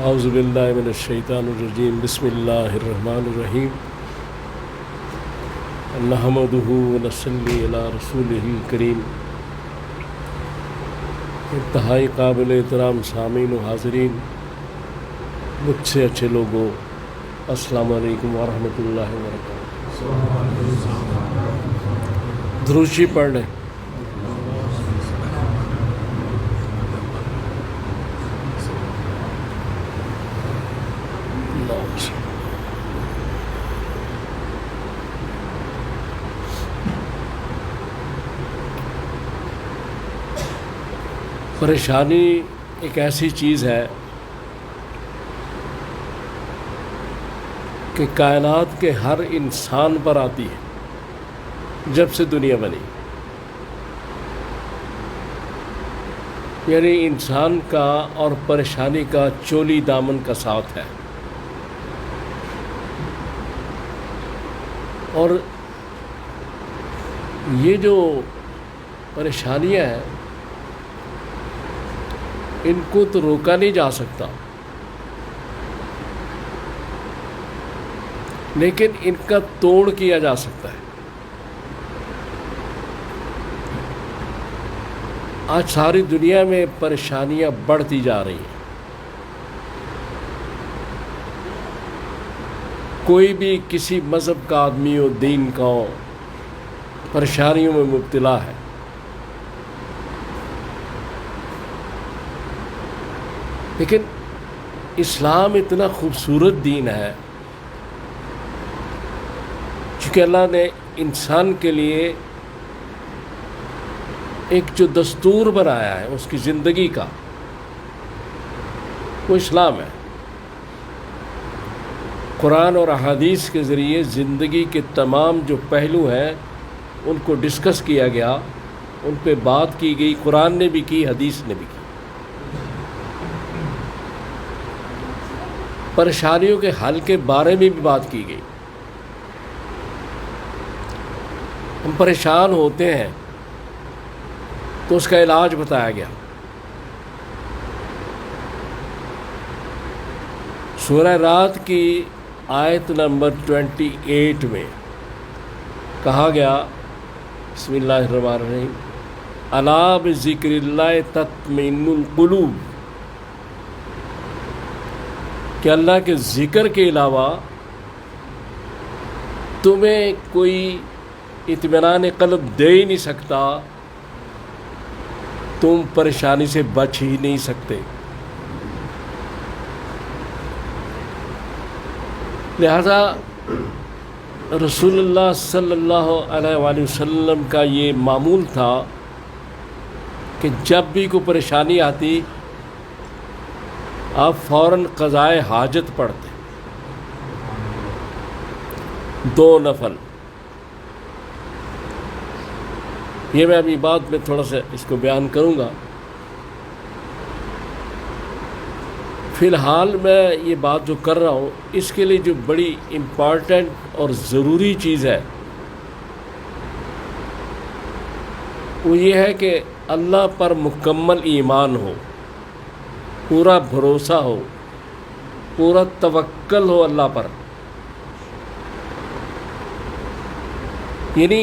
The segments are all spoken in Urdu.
اعوذ باللہ من الشیطان الرجیم بسم اللہ الرحمن الرحیم نحمدہ ونصلی علی رسولہ الکریم۔ انتہائی قابل احترام سامعین و حاضرین، مجھ سے اچھے لوگوں، السلام علیکم ورحمۃ اللہ وبرکاتہ۔ درود شریف پڑھ لیں۔ پریشانی ایک ایسی چیز ہے کہ کائنات کے ہر انسان پر آتی ہے جب سے دنیا بنی، یعنی انسان کا اور پریشانی کا چولی دامن کا ساتھ ہے۔ اور یہ جو پریشانیاں ہیں ان کو تو روکا نہیں جا سکتا، لیکن ان کا توڑ کیا جا سکتا ہے۔ آج ساری دنیا میں پریشانیاں بڑھتی جا رہی ہیں، کوئی بھی کسی مذہب کا آدمی ہو، دین کا ہو، پریشانیوں میں مبتلا ہے۔ لیکن اسلام اتنا خوبصورت دین ہے، چونکہ اللہ نے انسان کے لیے ایک جو دستور بنایا ہے اس کی زندگی کا، وہ اسلام ہے۔ قرآن اور احادیث کے ذریعے زندگی کے تمام جو پہلو ہیں ان کو ڈسکس کیا گیا، ان پہ بات کی گئی، قرآن نے بھی کی، حدیث نے بھی کی۔ پریشانیوں کے حل کے بارے میں بھی بات کی گئی۔ ہم پریشان ہوتے ہیں تو اس کا علاج بتایا گیا۔ سورہ رات کی آیت نمبر 28 میں کہا گیا، بسم اللہ الرحمن الرحیم، الا بذکر اللہ تطمئن القلوب، کہ اللہ کے ذکر کے علاوہ تمہیں کوئی اطمینان قلب دے ہی نہیں سکتا، تم پریشانی سے بچ ہی نہیں سکتے۔ لہذا رسول اللہ صلی اللہ علیہ وآلہ وسلم کا یہ معمول تھا کہ جب بھی کوئی پریشانی آتی آپ فوراً قضائے حاجت پڑھتے، 2 نفل۔ یہ میں ابھی بعد میں تھوڑا سا اس کو بیان کروں گا۔ فی الحال میں یہ بات جو کر رہا ہوں اس کے لیے جو بڑی امپارٹنٹ اور ضروری چیز ہے وہ یہ ہے کہ اللہ پر مکمل ایمان ہو، پورا بھروسہ ہو، پورا توکل ہو اللہ پر۔ یعنی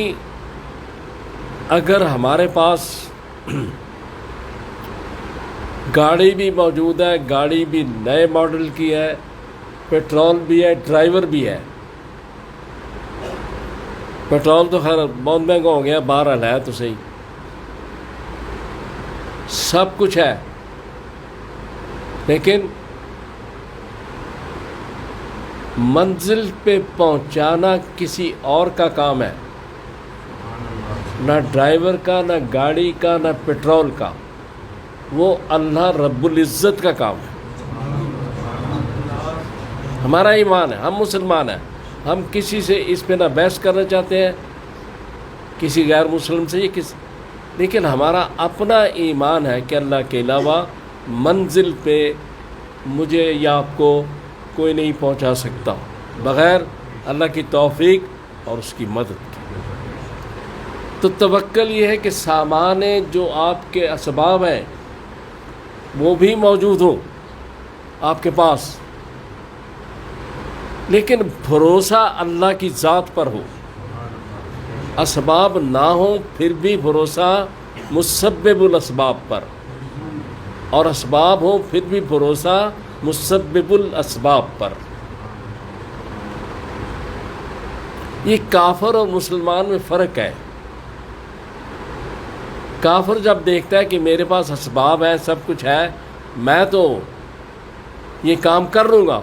اگر ہمارے پاس گاڑی بھی موجود ہے، گاڑی بھی نئے ماڈل کی ہے، پیٹرول بھی ہے، ڈرائیور بھی ہے۔ پیٹرول تو خیر بہت مہنگا ہو گیا، بہرحال ہے تو صحیح، سب کچھ ہے، لیکن منزل پہ پہنچانا کسی اور کا کام ہے، نہ ڈرائیور کا، نہ گاڑی کا، نہ پیٹرول کا، وہ اللہ رب العزت کا کام ہے۔ ہمارا ایمان ہے، ہم مسلمان ہیں، ہم کسی سے اس پہ نہ بحث کرنا چاہتے ہیں، کسی غیر مسلم سے، لیکن ہمارا اپنا ایمان ہے کہ اللہ کے علاوہ منزل پہ مجھے یا آپ کو کوئی نہیں پہنچا سکتا بغیر اللہ کی توفیق اور اس کی مدد کی۔ تو توکل یہ ہے کہ سامان جو آپ کے اسباب ہیں وہ بھی موجود ہوں، آپ کے پاس، لیکن بھروسہ اللہ کی ذات پر ہو، اسباب نہ ہوں پھر بھی بھروسہ مسبب الاسباب پر، اور اسباب ہوں پھر بھی بھروسہ مسبب الاسباب پر۔ یہ کافر اور مسلمان میں فرق ہے۔ کافر جب دیکھتا ہے کہ میرے پاس اسباب ہیں، سب کچھ ہے، میں تو یہ کام کر لوں گا،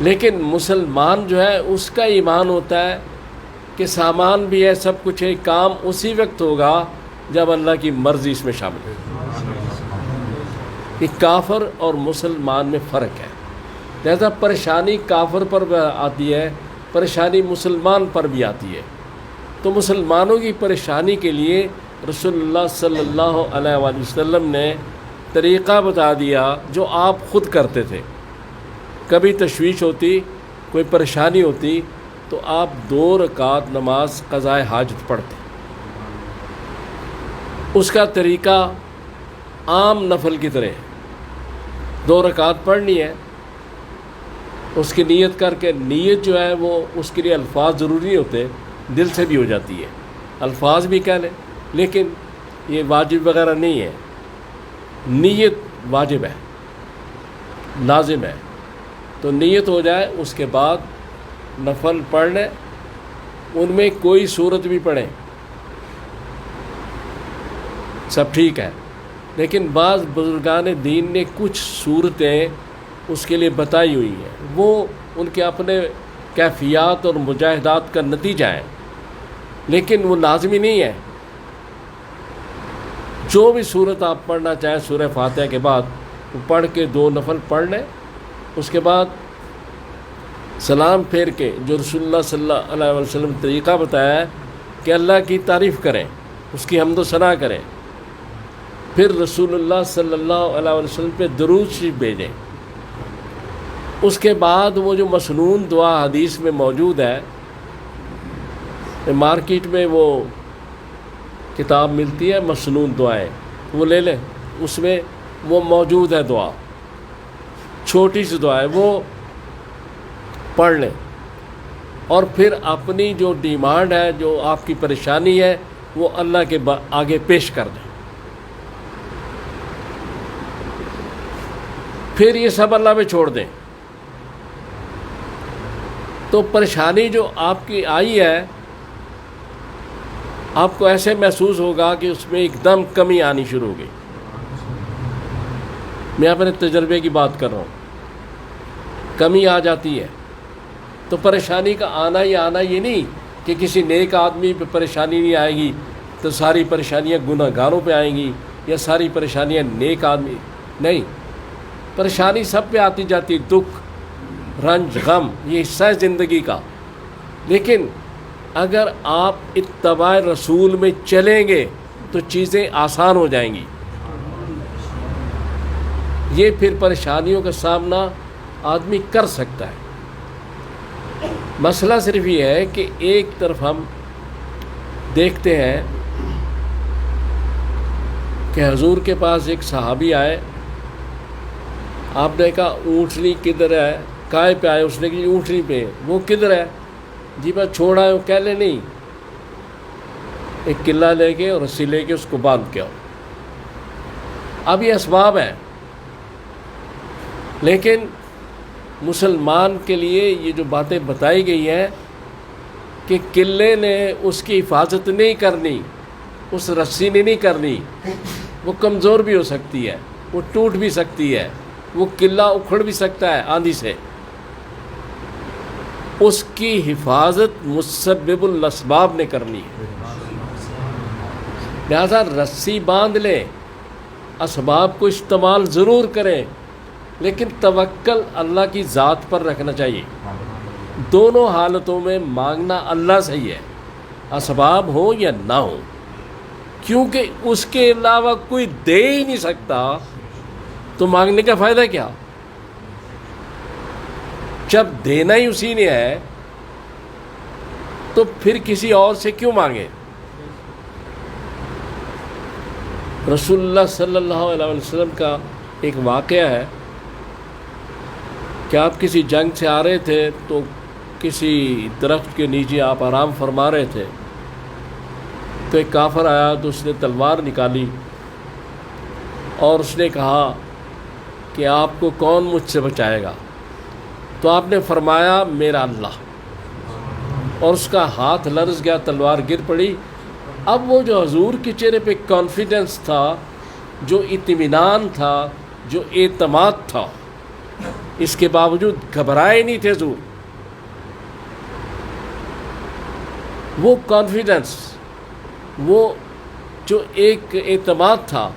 لیکن مسلمان جو ہے اس کا ایمان ہوتا ہے کہ سامان بھی ہے، سب کچھ ہے، کام اسی وقت ہوگا جب اللہ کی مرضی اس میں شامل ہے۔ یہ کافر اور مسلمان میں فرق ہے۔ لہذا پریشانی کافر پر بھی آتی ہے، پریشانی مسلمان پر بھی آتی ہے۔ تو مسلمانوں کی پریشانی کے لیے رسول اللہ صلی اللہ علیہ وآلہ وسلم نے طریقہ بتا دیا جو آپ خود کرتے تھے۔ کبھی تشویش ہوتی، کوئی پریشانی ہوتی، تو آپ 2 رکعت نماز قضاء حاجت پڑھتے۔ اس کا طریقہ عام نفل کی طرح 2 رکعت پڑھنی ہے، اس کی نیت کر کے، نیت جو ہے وہ اس کے لیے الفاظ ضروری نہیں ہوتے، دل سے بھی ہو جاتی ہے، الفاظ بھی کہہ لیں، لیکن یہ واجب وغیرہ نہیں ہے، نیت واجب ہے، لازم ہے۔ تو نیت ہو جائے، اس کے بعد نفل پڑھ لیں، ان میں کوئی صورت بھی پڑھیں، سب ٹھیک ہے، لیکن بعض بزرگان دین نے کچھ صورتیں اس کے لیے بتائی ہوئی ہیں، وہ ان کے اپنے کیفیات اور مجاہدات کا نتیجہ ہے، لیکن وہ لازمی نہیں ہے۔ جو بھی صورت آپ پڑھنا چاہیں سورہ فاتحہ کے بعد، وہ پڑھ کے 2 نفل پڑھ لیں، اس کے بعد سلام پھیر کے جو رسول اللہ صلی اللہ علیہ وسلم طریقہ بتایا ہے کہ اللہ کی تعریف کریں، اس کی حمد و ثنا کریں، پھر رسول اللہ صلی اللہ علیہ وسلم پہ درود شریف بھیجیں۔ اس کے بعد وہ جو مسنون دعا حدیث میں موجود ہے، مارکیٹ میں وہ کتاب ملتی ہے مسنون دعائیں، وہ لے لیں، اس میں وہ موجود ہے دعا، چھوٹی سی دعا ہے، وہ پڑھ لیں، اور پھر اپنی جو ڈیمانڈ ہے، جو آپ کی پریشانی ہے، وہ اللہ کے آگے پیش کر دیں۔ پھر یہ سب اللہ پہ چھوڑ دیں، تو پریشانی جو آپ کی آئی ہے، آپ کو ایسے محسوس ہوگا کہ اس میں ایک دم کمی آنی شروع ہو گئی۔ میں اپنے تجربے کی بات کر رہا ہوں، کمی آ جاتی ہے۔ تو پریشانی کا آنا یہ نہیں کہ کسی نیک آدمی پہ پریشانی نہیں آئے گی تو ساری پریشانیاں گناہ گاروں پہ آئیں گی، یا ساری پریشانیاں نیک آدمی، نہیں، پریشانی سب پہ آتی جاتی، دکھ، رنج، غم، یہ حصہ ہے زندگی کا، لیکن اگر آپ اتباع رسول میں چلیں گے تو چیزیں آسان ہو جائیں گی۔ یہ پھر پریشانیوں کا سامنا آدمی کر سکتا ہے۔ مسئلہ صرف یہ ہے کہ ایک طرف ہم دیکھتے ہیں کہ حضور کے پاس ایک صحابی آئے، آپ نے کہا اونٹنی کدھر ہے؟ کائے پہ آئے؟ اس نے کہا اونٹنی پہ۔ وہ کدھر ہے؟ جی میں چھوڑا ہے۔ وہ کہہ لے نہیں، ایک قلعہ لے کے اور رسی لے کے اس کو باندھ کے آؤ۔ اب یہ اسباب ہیں، لیکن مسلمان کے لیے یہ جو باتیں بتائی گئی ہیں کہ قلعے نے اس کی حفاظت نہیں کرنی، اس رسی نے نہیں کرنی، وہ کمزور بھی ہو سکتی ہے، وہ ٹوٹ بھی سکتی ہے، وہ قلعہ اکھڑ بھی سکتا ہے آندھی سے، اس کی حفاظت مسبب الاسباب نے کرنی ہے۔ لہذا رسی باندھ لیں، اسباب کو استعمال ضرور کریں، لیکن توکل اللہ کی ذات پر رکھنا چاہیے۔ دونوں حالتوں میں مانگنا اللہ سے ہی ہے، اسباب ہو یا نہ ہو، کیونکہ اس کے علاوہ کوئی دے ہی نہیں سکتا، تو مانگنے کا فائدہ کیا؟ جب دینا ہی اسی نے ہے تو پھر کسی اور سے کیوں مانگے؟ رسول اللہ صلی اللہ علیہ وسلم کا ایک واقعہ ہے کہ آپ کسی جنگ سے آ رہے تھے تو کسی درخت کے نیچے آپ آرام فرما رہے تھے، تو ایک کافر آیا تو اس نے تلوار نکالی اور اس نے کہا کہ آپ کو کون مجھ سے بچائے گا؟ تو آپ نے فرمایا میرا اللہ، اور اس کا ہاتھ لرز گیا، تلوار گر پڑی۔ اب وہ جو حضور کے چہرے پہ کانفیڈنس تھا، جو اطمینان تھا، جو اعتماد تھا، اس کے باوجود گھبرائے نہیں تھے حضور۔ وہ کانفیڈنس، وہ جو ایک اعتماد تھا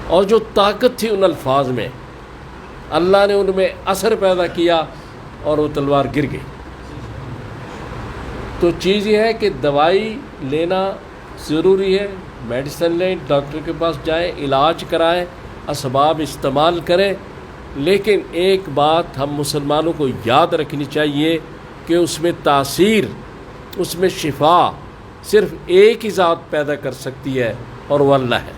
اور جو طاقت تھی ان الفاظ میں، اللہ نے ان میں اثر پیدا کیا اور وہ تلوار گر گئی۔ تو چیز یہ ہے کہ دوائی لینا ضروری ہے، میڈیسن لیں، ڈاکٹر کے پاس جائیں، علاج کرائیں، اسباب استعمال کریں، لیکن ایک بات ہم مسلمانوں کو یاد رکھنی چاہیے کہ اس میں تاثیر، اس میں شفا صرف ایک ہی ذات پیدا کر سکتی ہے، اور وہ اللہ ہے۔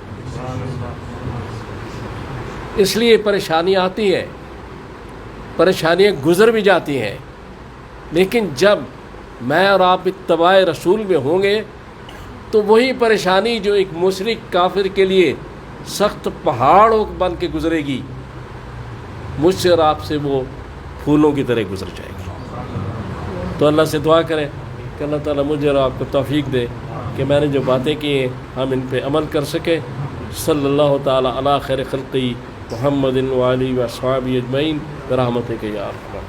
اس لیے پریشانیاں آتی ہیں، پریشانیاں گزر بھی جاتی ہیں، لیکن جب میں اور آپ اتباع رسول میں ہوں گے تو وہی پریشانی جو ایک مشرک کافر کے لیے سخت پہاڑ بن کے گزرے گی، مجھ سے اور آپ سے وہ پھولوں کی طرح گزر جائے گی۔ تو اللہ سے دعا کریں کہ اللہ تعالیٰ مجھے اور آپ کو توفیق دے کہ میں نے جو باتیں کی ہیں ہم ان پہ عمل کر سکیں۔ صلی اللہ تعالیٰ علی خیر خلقی محمد وعلی و اصحابہ اجمعین برحمتک یا ارحم الراحمین۔